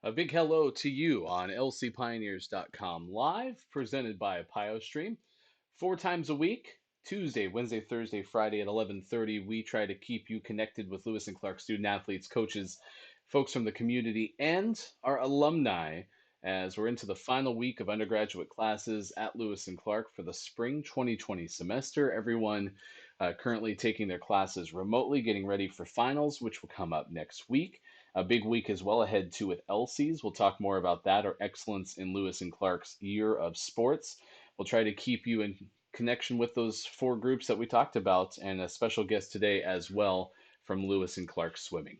A big hello to you on lcpioneers.com live, presented by PioStream. 4 times a week, Tuesday, Wednesday, Thursday, Friday at 11:30, we try to keep you connected with Lewis and Clark student athletes, coaches, folks from the community, and our alumni as we're into the final week of undergraduate classes at Lewis and Clark for the spring 2020 semester. Everyone currently taking their classes remotely, getting ready for finals, which will come up next week. A big week as well ahead too with LCs. We'll talk more about that, or Excellence in Lewis and Clark's Year of Sports. We'll try to keep you in connection with those four groups that we talked about, and a special guest today as well from Lewis and Clark Swimming.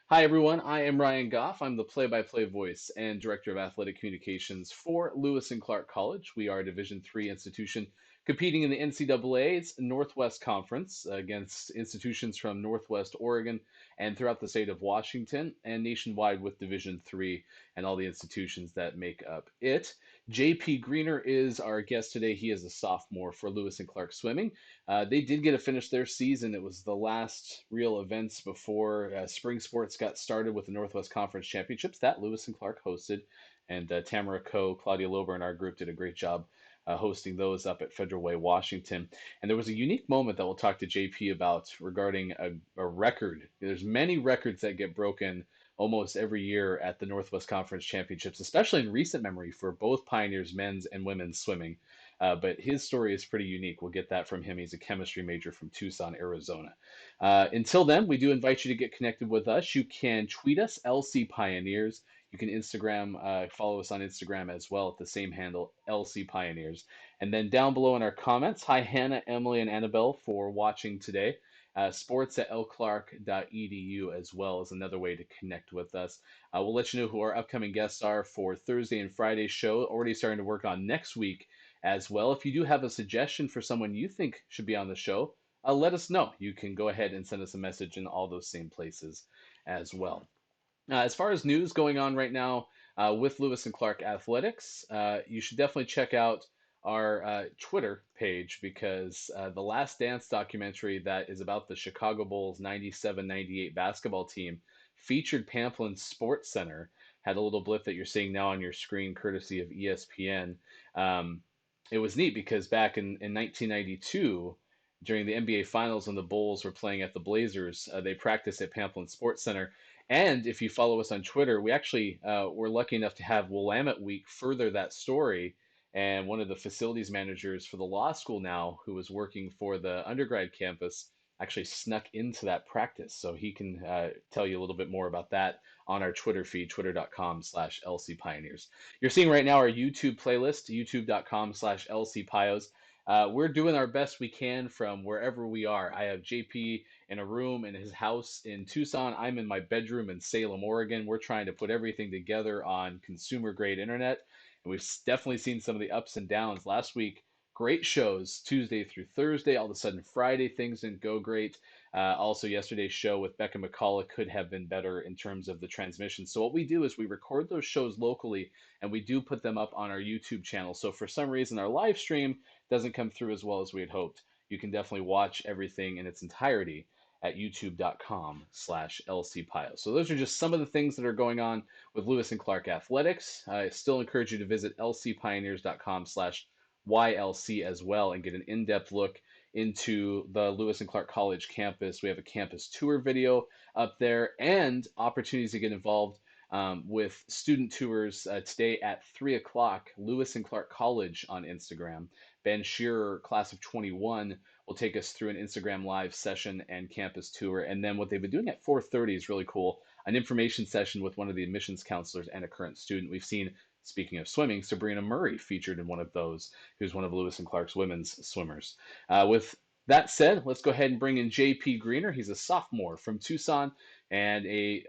Hi, everyone. I am Ryan Goff. I'm the play by play voice and director of athletic communications for Lewis and Clark College. We are a Division III institution competing in the NCAA's Northwest Conference against institutions from Northwest Oregon and throughout the state of Washington and nationwide with Division III and all the institutions that make up it. JP Greener is our guest today. He is a sophomore for Lewis and Clark Swimming. They did get to finish their season. It was the last real events before spring sports got started with the Northwest Conference Championships that Lewis and Clark hosted. And Tamara Coe, Claudia Lober, and our group did a great job hosting those up at Federal Way, Washington. And there was a unique moment that we'll talk to JP about regarding a record. There's many records that get broken almost every year at the Northwest Conference Championships, especially in recent memory for both Pioneers men's and women's swimming. But his story is pretty unique. We'll get that from him. He's a chemistry major from Tucson, Arizona. Until then, we do invite you to get connected with us. You can tweet us, LC Pioneers. You can follow us on Instagram as well at the same handle, LC Pioneers. And then down below in our comments, hi Hannah, Emily, and Annabelle for watching today. Sports at lclark.edu as well is another way to connect with us. We'll let you know who our upcoming guests are for Thursday and Friday's show. Already starting to work on next week as well. If you do have a suggestion for someone you think should be on the show, let us know. You can go ahead and send us a message in all those same places as well. As far as news going on right now with Lewis and Clark Athletics, you should definitely check out our Twitter page because the Last Dance documentary that is about the Chicago Bulls 97-98 basketball team featured Pamplin Sports Center. Had a little blip that you're seeing now on your screen, courtesy of ESPN. It was neat because back in 1992, during the NBA Finals when the Bulls were playing at the Blazers, they practiced at Pamplin Sports Center. And if you follow us on Twitter, we actually were lucky enough to have Willamette Week further that story. And one of the facilities managers for the law school now, who was working for the undergrad campus, actually snuck into that practice. So he can tell you a little bit more about that on our Twitter feed, twitter.com/LCPioneers. You're seeing right now our YouTube playlist, youtube.com/LCPios. We're doing our best we can from wherever we are. I have JP in a room in his house in Tucson. I'm in my bedroom in Salem, Oregon. We're trying to put everything together on consumer grade internet. And we've definitely seen some of the ups and downs. Last week, great shows Tuesday through Thursday. All of a sudden, Friday, things didn't go great. Also, yesterday's show with Becca McCullough could have been better in terms of the transmission. So, what we do is we record those shows locally and we do put them up on our YouTube channel. So, for some reason, our live stream doesn't come through as well as we had hoped. You can definitely watch everything in its entirety at youtube.com/lcpio. So those are just some of the things that are going on with Lewis and Clark Athletics. I still encourage you to visit lcpioneers.com/YLC as well and get an in-depth look into the Lewis and Clark College campus. We have a campus tour video up there and opportunities to get involved with student tours today at 3 o'clock, Lewis and Clark College on Instagram. Ben Shearer, class of 21, will take us through an Instagram live session and campus tour. And then what they've been doing at 4:30 is really cool, an information session with one of the admissions counselors and a current student. We've seen, speaking of swimming, Sabrina Murray featured in one of those, who's one of Lewis and Clark's women's swimmers. With that said, let's go ahead and bring in JP Greener. He's a sophomore from Tucson and a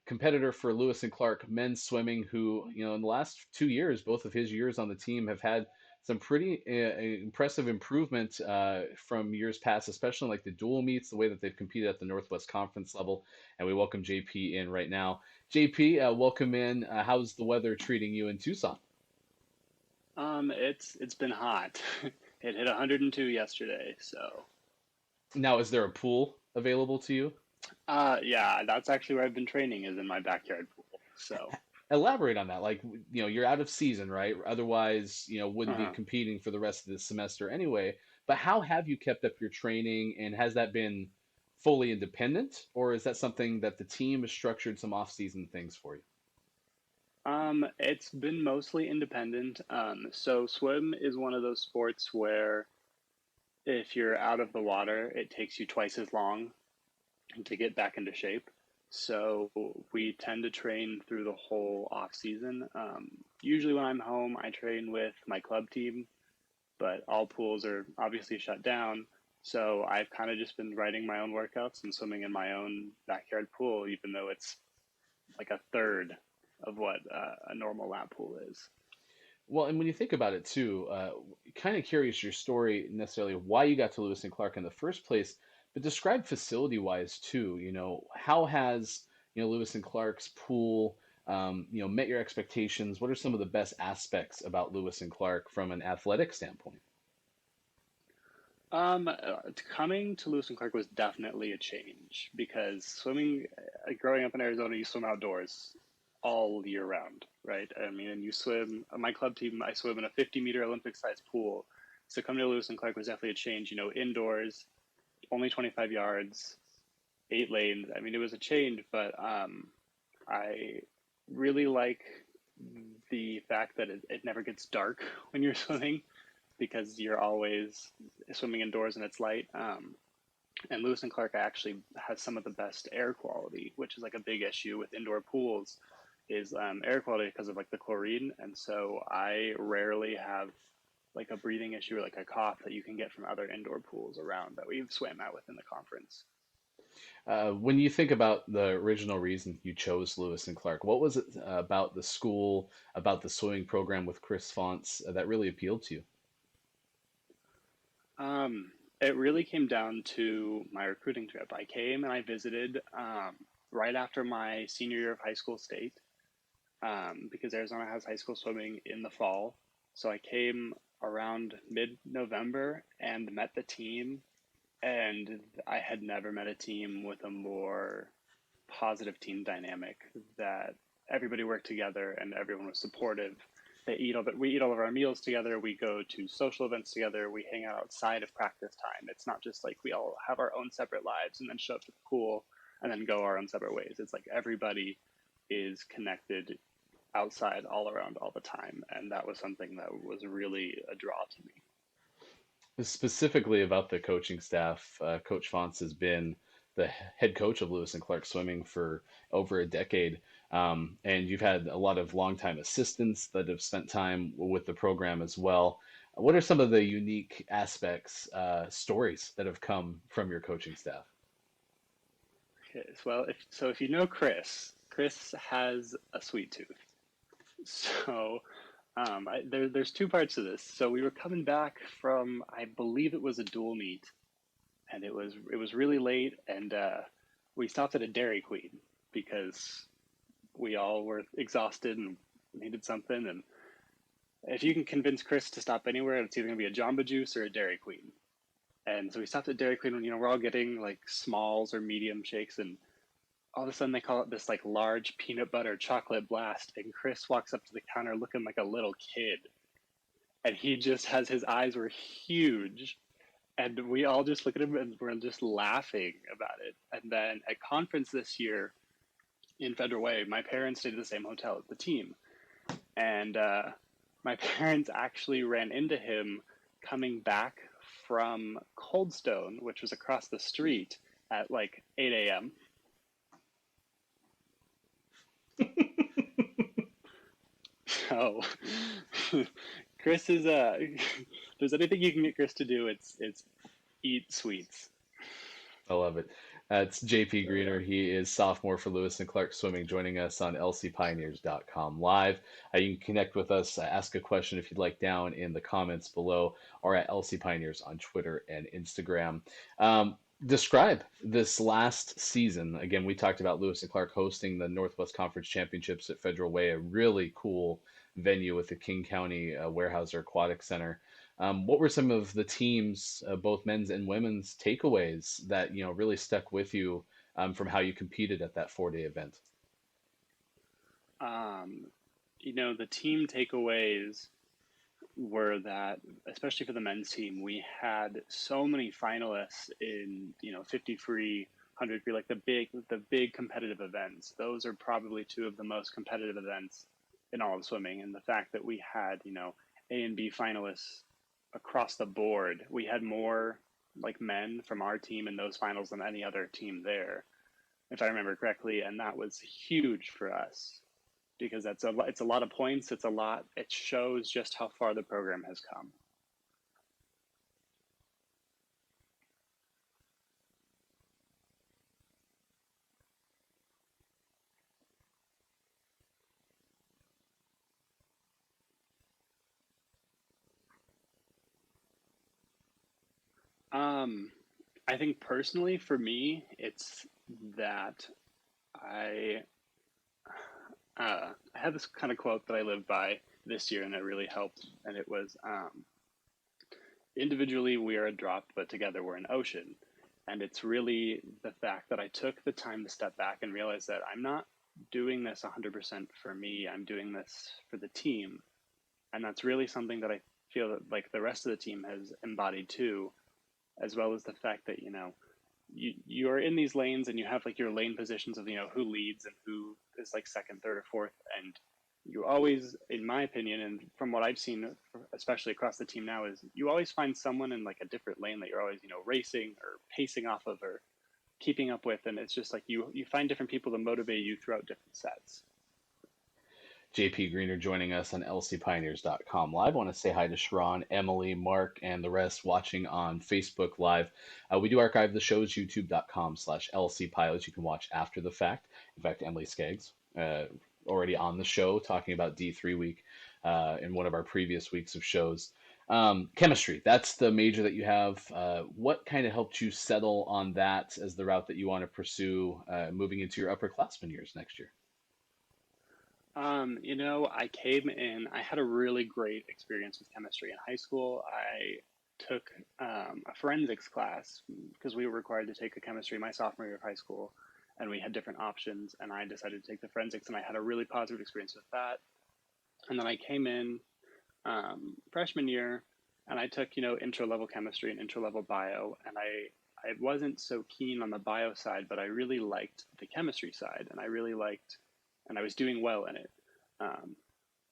competitor for Lewis and Clark men's swimming, who, in the last 2 years, both of his years on the team have had some pretty impressive improvement from years past, especially like the dual meets, the way that they've competed at the Northwest Conference level. And we welcome JP in right now. JP, welcome in. How's the weather treating you in Tucson? It's been hot. It hit 102 yesterday, so Now, is there a pool available to you? yeah, that's actually where I've been training is in my backyard pool. So elaborate on that. Like, you're out of season, right? Otherwise, wouldn't be Uh-huh. competing for the rest of the semester anyway. But how have you kept up your training, and has that been fully independent, or is that something that the team has structured some off-season things for you? It's been mostly independent. So swim is one of those sports where if you're out of the water, it takes you twice as long to get back into shape. So we tend to train through the whole off season. Usually when I'm home, I train with my club team, but all pools are obviously shut down. So I've kind of just been writing my own workouts and swimming in my own backyard pool, even though it's like a third of what a normal lap pool is. Well, and when you think about it too, kind of curious your story necessarily of why you got to Lewis and Clark in the first place, but describe facility wise too. How has Lewis and Clark's pool met your expectations? What are some of the best aspects about Lewis and Clark from an athletic standpoint? Coming to Lewis and Clark was definitely a change because swimming, growing up in Arizona, you swim outdoors all year round, right? I mean, and you swim, my club team, I swim in a 50-meter Olympic sized pool. So coming to Lewis and Clark was definitely a change, indoors, only 25 yards, 8 lanes. I mean, it was a change, but I really like the fact that it never gets dark when you're swimming because you're always swimming indoors and it's light. And Lewis and Clark actually has some of the best air quality, which is like a big issue with indoor pools, is air quality because of like the chlorine. And so I rarely have like a breathing issue or like a cough that you can get from other indoor pools around that we've swam at within the conference. When you think about the original reason you chose Lewis and Clark, what was it about the school, about the swimming program with Chris Fonts that really appealed to you? It really came down to my recruiting trip. I came and I visited right after my senior year of high school state because Arizona has high school swimming in the fall. So I came around mid November and met the team, and I had never met a team with a more positive team dynamic that everybody worked together and everyone was supportive. We eat all of our meals together. We go to social events together. We hang out outside of practice time. It's not just like we all have our own separate lives and then show up to the pool and then go our own separate ways. It's like everybody is connected outside all around all the time, and that was something that was really a draw to me. Specifically about the coaching staff, Coach Fonts has been the head coach of Lewis and Clark Swimming for over a decade. And you've had a lot of longtime assistants that have spent time with the program as well. What are some of the unique aspects, stories that have come from your coaching staff? Okay, well, if you know Chris, Chris has a sweet tooth. So there's two parts to this. So we were coming back from, I believe it was a dual meet, and it was really late, and we stopped at a Dairy Queen because we all were exhausted and needed something. And if you can convince Chris to stop anywhere, it's either gonna be a Jamba Juice or a Dairy Queen. And so we stopped at Dairy Queen, and we're all getting like smalls or medium shakes, and all of a sudden they call it this like large peanut butter chocolate blast, and Chris walks up to the counter looking like a little kid, and he just has his eyes were huge, and we all just look at him and we're just laughing about it. And then at conference this year in Federal Way, my parents stayed at the same hotel as the team, and my parents actually ran into him coming back from Coldstone, which was across the street at like 8 a.m. So Chris is if there's anything you can get Chris to do, it's eat sweets. I love it. It's JP So yeah. Greener. He is sophomore for Lewis and Clark Swimming, joining us on lcpioneers.com live. You can connect with us, ask a question if you'd like down in the comments below, or at LC Pioneers on Twitter and Instagram. Describe this last season. Again, we talked about Lewis and Clark hosting the Northwest Conference Championships at Federal Way, a really cool venue with the King County Weyerhaeuser Aquatic Center. What were some of the teams, both men's and women's, takeaways that really stuck with you from how you competed at that 4-day event? Um, the team takeaways were that, especially for the men's team, we had so many finalists in 50 free, 100 free, like the big competitive events. Those are probably two of the most competitive events in all of swimming, and the fact that we had A and B finalists across the board, we had more like men from our team in those finals than any other team there, if I remember correctly, and that was huge for us because it's a lot of points. It shows just how far the program has come. Um, I think personally for me, it's that I I had this kind of quote that I lived by this year, and it really helped. And it was, individually we are a drop, but together we're an ocean. And it's really the fact that I took the time to step back and realize that I'm not doing this 100% for me. I'm doing this for the team, and that's really something that I feel that like the rest of the team has embodied too, as well as the fact that you are in these lanes and you have like your lane positions of who leads and who is like second, third, or fourth, and you always, in my opinion, and from what I've seen, especially across the team now, is you always find someone in like a different lane that you're always racing or pacing off of or keeping up with, and it's just like you find different people to motivate you throughout different sets. JP Greener joining us on lcpioneers.com live. I want to say hi to Sharon, Emily, Mark, and the rest watching on Facebook Live. We do archive the shows, youtube.com/lcpilots. You can watch after the fact. In fact, Emily Skaggs, already on the show talking about D3 week in one of our previous weeks of shows. Chemistry, that's the major that you have. What kind of helped you settle on that as the route that you want to pursue moving into your upperclassmen years next year? I came in, I had a really great experience with chemistry in high school. I took a forensics class because we were required to take a chemistry my sophomore year of high school, and we had different options. And I decided to take the forensics, and I had a really positive experience with that. And then I came in freshman year, and I took intro level chemistry and intro level bio, and I wasn't so keen on the bio side, but I really liked the chemistry side, and I really liked, and I was doing well in it. Um,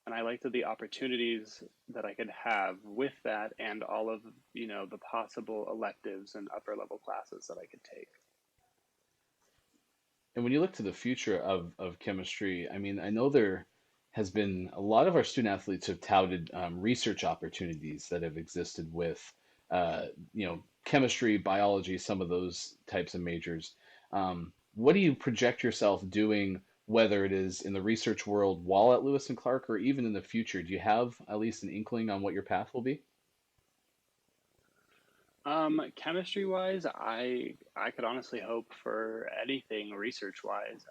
and I liked the opportunities that I could have with that, and all of the possible electives and upper level classes that I could take. And when you look to the future of chemistry, I mean, I know there has been a lot of our student athletes have touted research opportunities that have existed with, chemistry, biology, some of those types of majors. What do you project yourself doing, whether it is in the research world while at Lewis and Clark or even in the future? Do you have at least an inkling on what your path will be? Chemistry wise, I could honestly hope for anything research wise.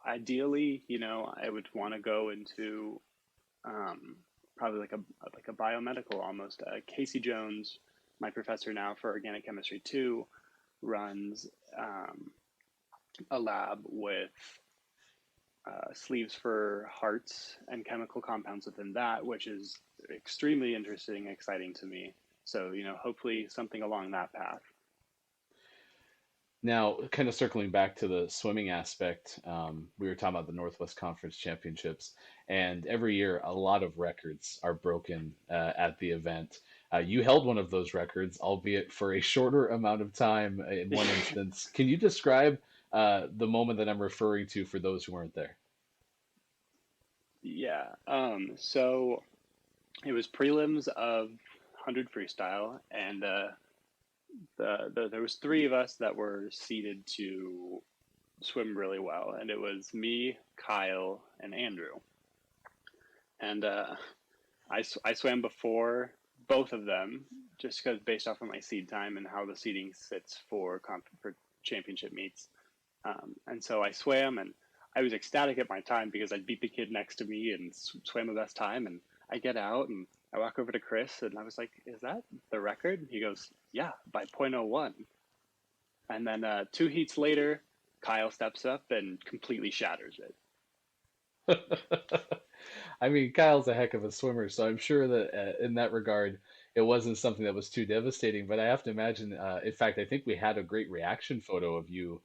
Ideally, I would want to go into um, probably like a biomedical almost. Casey Jones, my professor now for organic chemistry two, runs um, a lab with sleeves for hearts and chemical compounds within that, which is extremely interesting, exciting to me. So, hopefully something along that path. Now, kind of circling back to the swimming aspect, we were talking about the Northwest Conference Championships, and every year a lot of records are broken at the event. You held one of those records, albeit for a shorter amount of time in one instance. Can you describe the moment that I'm referring to for those who weren't there? Yeah. So it was prelims of 100 freestyle, and there was three of us that were seeded to swim really well, and it was me, Kyle, and Andrew. And I swam before both of them just because based off of my seed time and how the seeding sits for championship meets. And so I swam, and I was ecstatic at my time because I beat the kid next to me and swam the best time. And I get out and I walk over to Chris and I was like, "Is that the record?" And he goes, "Yeah, by point oh 0.01." And then two heats later, Kyle steps up and completely shatters it. I mean, Kyle's a heck of a swimmer, so I'm sure that in that regard, it wasn't something that was too devastating. But I have to imagine, in fact, I think we had a great reaction photo of you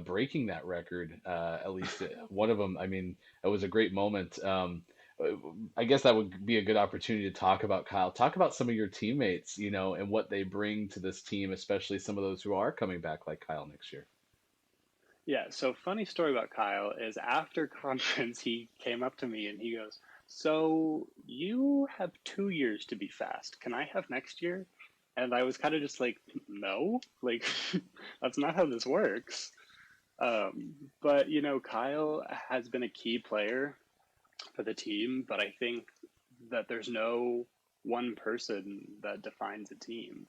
breaking that record, at least one of them. I mean, it was a great moment. Uh, I guess that would be a good opportunity to talk about Kyle. Talk about some of your teammates, and what they bring to this team, especially some of those who are coming back like Kyle next year. Yeah, so funny story about Kyle is after conference, he came up to me and he goes, "So you have 2 years to be fast. Can I have next year?" And I was kind of just like, "No, like that's not how this works." But Kyle has been a key player for the team, but I think that there's no one person that defines a team.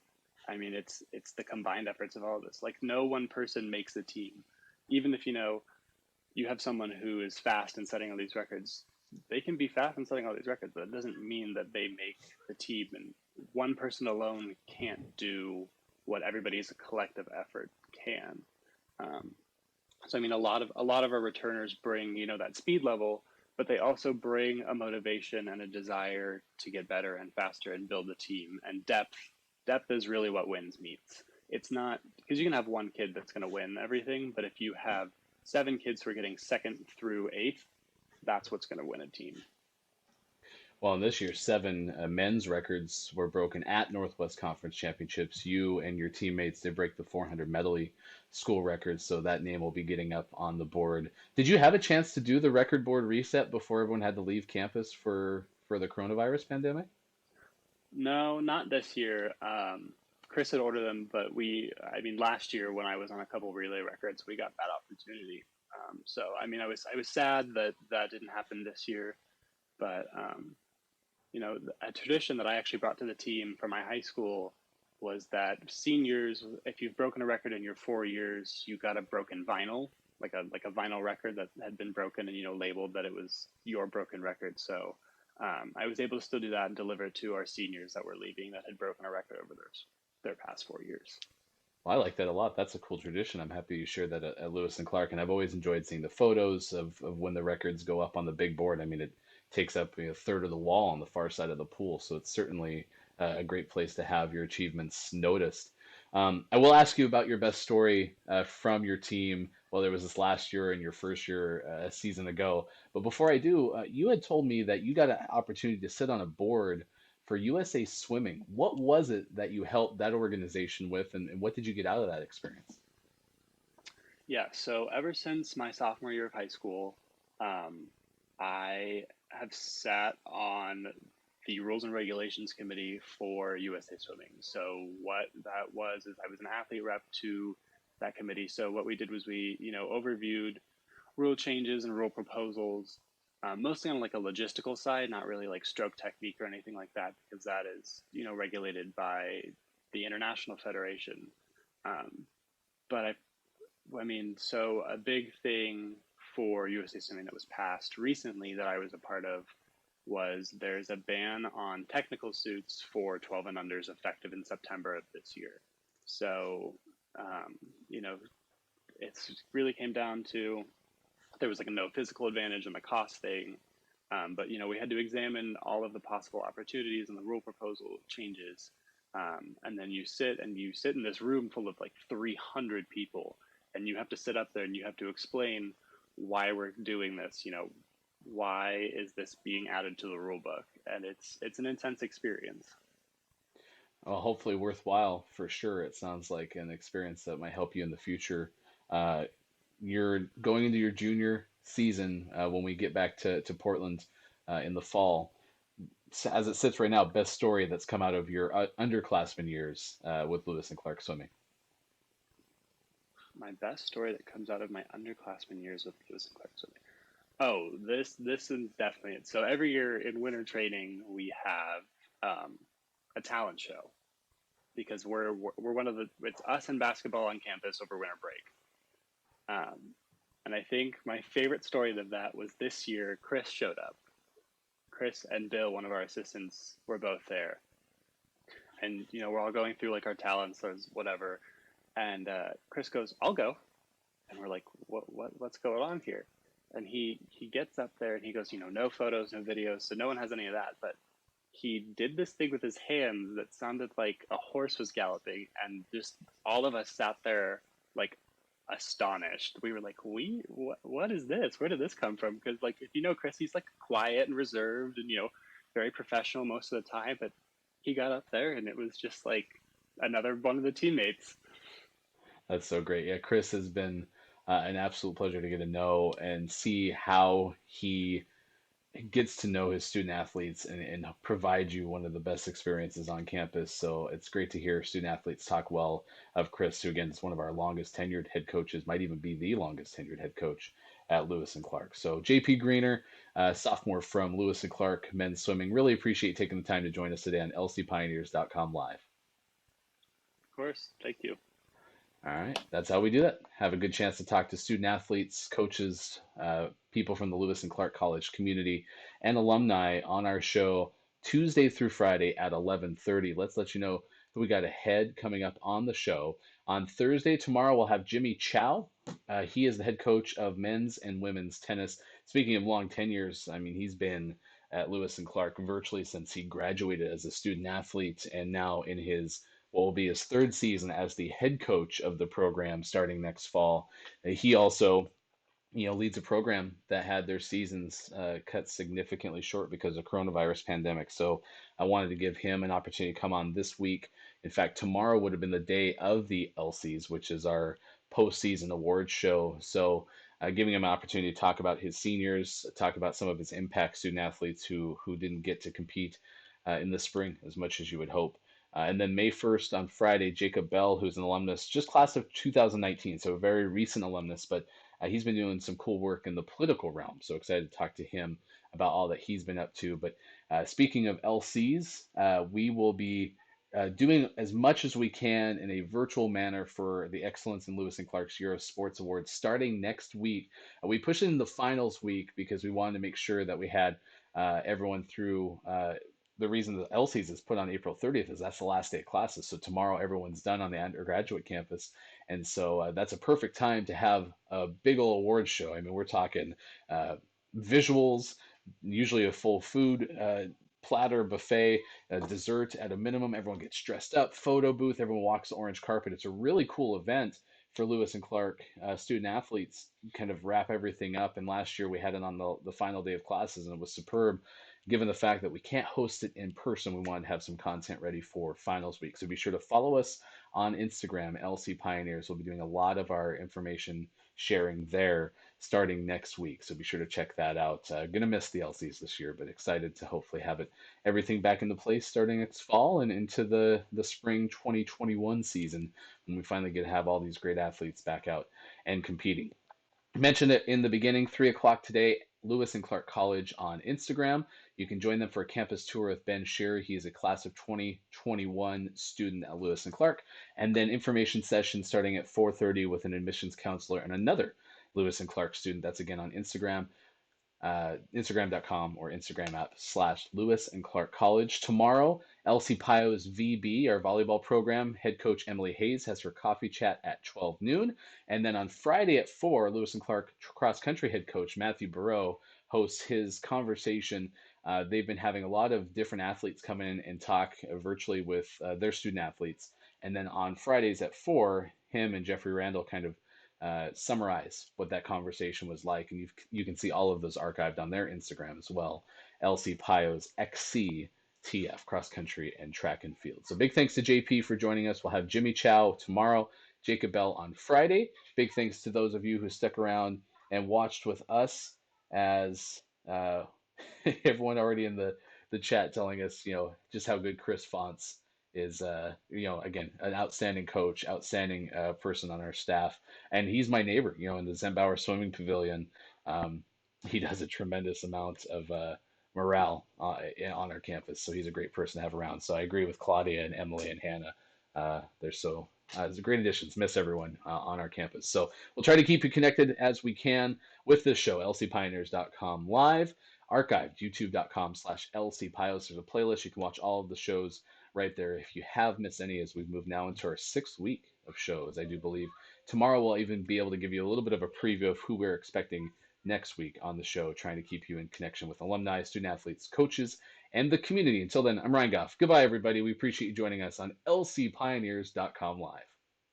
I mean, it's the combined efforts of all of this. Like no one person makes a team. Even if you have someone who is fast in setting all these records, they can be fast in setting all these records, but it doesn't mean that they make the team. And one person alone can't do what everybody as a collective effort can. Um, so I mean, a lot of our returners bring that speed level, but they also bring a motivation and a desire to get better and faster and build a team. And depth is really what wins meets. It's not because you can have one kid that's going to win everything, but if you have seven kids who are getting second through eighth, that's what's going to win a team. Well, in this year, seven men's records were broken at Northwest Conference Championships. You and your teammates did break the 400 medley school record, so that name will be getting up on the board. Did you have a chance to do the record board reset before everyone had to leave campus for the coronavirus pandemic? No, not this year. Chris had ordered them, but I mean, last year when I was on a couple relay records, we got that opportunity. So, I mean, I was sad that that didn't happen this year, but a tradition that I actually brought to the team from my high school was that seniors, if you've broken a record in your 4 years, you got a broken vinyl, like a vinyl record that had been broken and labeled that it was your broken record. So I was able to still do that and deliver it to our seniors that were leaving that had broken a record over their past 4 years. Well, I like that a lot. That's a cool tradition. I'm happy you shared that at Lewis and Clark, and I've always enjoyed seeing the photos of when the records go up on the big board. I mean, it takes up a third of the wall on the far side of the pool, so it's certainly a great place to have your achievements noticed. I will ask you about your best story from your team. Well, there was this last year and your first year a season ago. But before I do, you had told me that you got an opportunity to sit on a board for USA Swimming. What was it that you helped that organization with, and what did you get out of that experience? Yeah, so ever since my sophomore year of high school, um, I have sat on the Rules and Regulations Committee for USA Swimming. So what that was is I was an athlete rep to that committee. So what we did was we overviewed rule changes and rule proposals, mostly on like a logistical side, not really like stroke technique or anything like that, because that is regulated by the International Federation. Um, but I mean, so a big thing for USA Swimming that was passed recently that I was a part of was there's a ban on technical suits for 12 and unders effective in September of this year. So, um, you know, it's really came down to there was like a no physical advantage and the cost thing. But we had to examine all of the possible opportunities and the rule proposal changes. And then you sit in this room full of like 300 people, and you have to sit up there and you have to explain why we're doing this. Why is this being added to the rule book? And it's an intense experience. Well, hopefully worthwhile for sure. It sounds like an experience that might help you in the future. Uh, you're going into your junior season when we get back to Portland in the fall. As it sits right now, best story that's come out of your underclassmen years with Lewis and Clark swimming. My best story that comes out of my underclassmen years with Lewis and Clark Swimming. Oh, this is definitely it. So every year in winter training, we have a talent show because we're one of the it's us and basketball on campus over winter break. And I think my favorite story of that was this year. Chris showed up. Chris and Bill, one of our assistants, were both there, and we're all going through like our talents or whatever. And Chris goes, "I'll go," and we're like, "What's going on here?" And he gets up there and he goes, no photos, no videos, so no one has any of that. But he did this thing with his hands that sounded like a horse was galloping, and just all of us sat there like astonished. We were like, what is this? Where did this come from? Because like if you know Chris, he's like quiet and reserved and very professional most of the time, but he got up there and it was just like another one of the teammates. That's so great. Yeah, Chris has been an absolute pleasure to get to know and see how he gets to know his student athletes and provide you one of the best experiences on campus. So it's great to hear student athletes talk well of Chris, who again is one of our longest tenured head coaches, might even be the longest tenured head coach at Lewis and Clark. So JP Greener, sophomore from Lewis and Clark men's swimming, really appreciate taking the time to join us today on lcpioneers.com live. Of course, thank you. All right, that's how we do that. Have a good chance to talk to student athletes, coaches, people from the Lewis and Clark College community, and alumni on our show Tuesday through Friday at 11:30. Let's let you know who we got ahead coming up on the show. On Thursday, tomorrow, we'll have Jimmy Chow. He is the head coach of men's and women's tennis. Speaking of long tenures, I mean, he's been at Lewis and Clark virtually since he graduated as a student athlete and now in his what will be his third season as the head coach of the program starting next fall. He also, leads a program that had their seasons cut significantly short because of coronavirus pandemic. So I wanted to give him an opportunity to come on this week. In fact, tomorrow would have been the day of the LCs, which is our postseason awards show. So giving him an opportunity to talk about his seniors, talk about some of his impact student athletes who didn't get to compete in the spring as much as you would hope. And then May 1st on Friday, Jacob Bell, who's an alumnus, just class of 2019, so a very recent alumnus, but he's been doing some cool work in the political realm. So excited to talk to him about all that he's been up to. But speaking of LCs, we will be doing as much as we can in a virtual manner for the Excellence in Lewis and Clark's Euro Sports Awards starting next week. We pushed it in the finals week because we wanted to make sure that we had everyone through. The reason the LCs is put on April 30th is that's the last day of classes. So tomorrow everyone's done on the undergraduate campus, and so that's a perfect time to have a big old awards show. I mean, we're talking uh, visuals, usually a full food platter, buffet, dessert at a minimum. Everyone gets dressed up, photo booth, everyone walks the orange carpet. It's a really cool event for Lewis and Clark student athletes, kind of wrap everything up. And last year we had it on the final day of classes, and it was superb. Given the fact that we can't host it in person, we wanted to have some content ready for finals week. So be sure to follow us on Instagram, LC Pioneers. We'll be doing a lot of our information sharing there starting next week. So be sure to check that out. Gonna miss the LCs this year, but excited to hopefully have it everything back into place starting next fall and into the spring 2021 season when we finally get to have all these great athletes back out and competing. Mentioned it in the beginning, 3 o'clock today, Lewis and Clark College on Instagram. You can join them for a campus tour with Ben Shearer. He is a class of 2021 student at Lewis and Clark. And then information session starting at 4:30 with an admissions counselor and another Lewis and Clark student. That's again on Instagram, Instagram.com or Instagram app /Lewis and Clark College. Tomorrow, LC Pio's VB, our volleyball program, head coach Emily Hayes has her coffee chat at 12 noon. And then on Friday at 4, Lewis and Clark cross country head coach Matthew Burrow hosts his conversation. They've been having a lot of different athletes come in and talk virtually with their student athletes. And then on Fridays at 4, him and Jeffrey Randall kind of summarize what that conversation was like, and you can see all of those archived on their Instagram as well. LC Pio's XCTF cross country and track and field. So big thanks to JP for joining us. We'll have Jimmy Chow tomorrow, Jacob Bell on Friday. Big thanks to those of you who stuck around and watched with us as everyone already in the chat telling us, just how good Chris Fonts is, again, an outstanding coach, outstanding person on our staff. And he's my neighbor, in the Zembauer Swimming Pavilion. Um, he does a tremendous amount of morale on our campus. So he's a great person to have around. So I agree with Claudia and Emily and Hannah. It's a great additions. Miss everyone on our campus. So we'll try to keep you connected as we can with this show, lcpioneers.com live, archived, youtube.com/lcpios. There's a playlist. You can watch all of the shows right there if you have missed any, as we've moved now into our 6th week of shows. I do believe tomorrow we'll even be able to give you a little bit of a preview of who we're expecting next week on the show, trying to keep you in connection with alumni, student athletes, coaches, and the community. Until then, I'm Ryan Goff. Goodbye, everybody. We appreciate you joining us on lcpioneers.com live.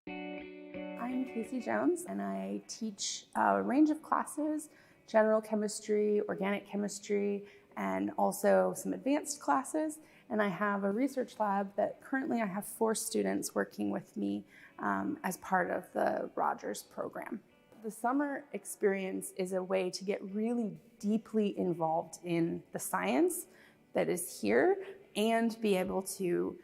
I'm Casey Jones, and I teach a range of classes: general chemistry, organic chemistry, and also some advanced classes. And I have a research lab that currently I have 4 students working with me as part of the Rogers program. The summer experience is a way to get really deeply involved in the science that is here and be able to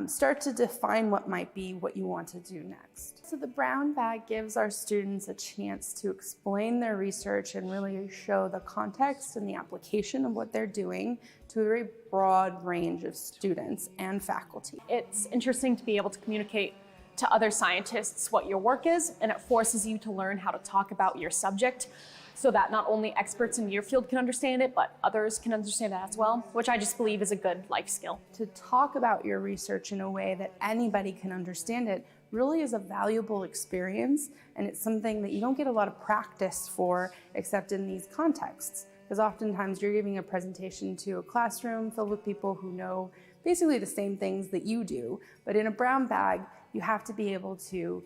start to define what might be what you want to do next. So the brown bag gives our students a chance to explain their research and really show the context and the application of what they're doing to a very broad range of students and faculty. It's interesting to be able to communicate to other scientists what your work is, and it forces you to learn how to talk about your subject so that not only experts in your field can understand it, but others can understand it as well, which I just believe is a good life skill. To talk about your research in a way that anybody can understand it really is a valuable experience, and it's something that you don't get a lot of practice for except in these contexts. Because oftentimes you're giving a presentation to a classroom filled with people who know basically the same things that you do, but in a brown bag, you have to be able to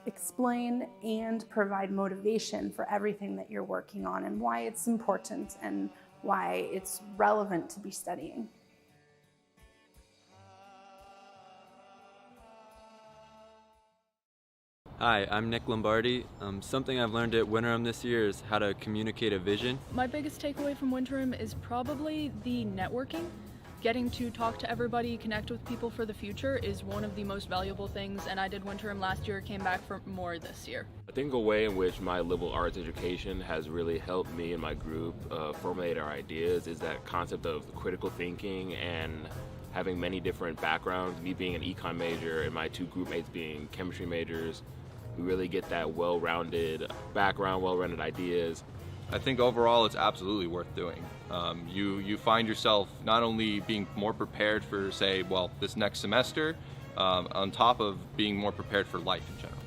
explain and provide motivation for everything that you're working on and why it's important and why it's relevant to be studying. Hi, I'm Nick Lombardi. Something I've learned at Winterim this year is how to communicate a vision. My biggest takeaway from Winterim is probably the networking. Getting to talk to everybody, connect with people for the future is one of the most valuable things, and I did Winterim last year, came back for more this year. I think a way in which my liberal arts education has really helped me and my group formulate our ideas is that concept of critical thinking and having many different backgrounds. Me being an econ major and my 2 group mates being chemistry majors, we really get that well-rounded background, well-rounded ideas. I think overall it's absolutely worth doing. You find yourself not only being more prepared for, say, this next semester, on top of being more prepared for life in general.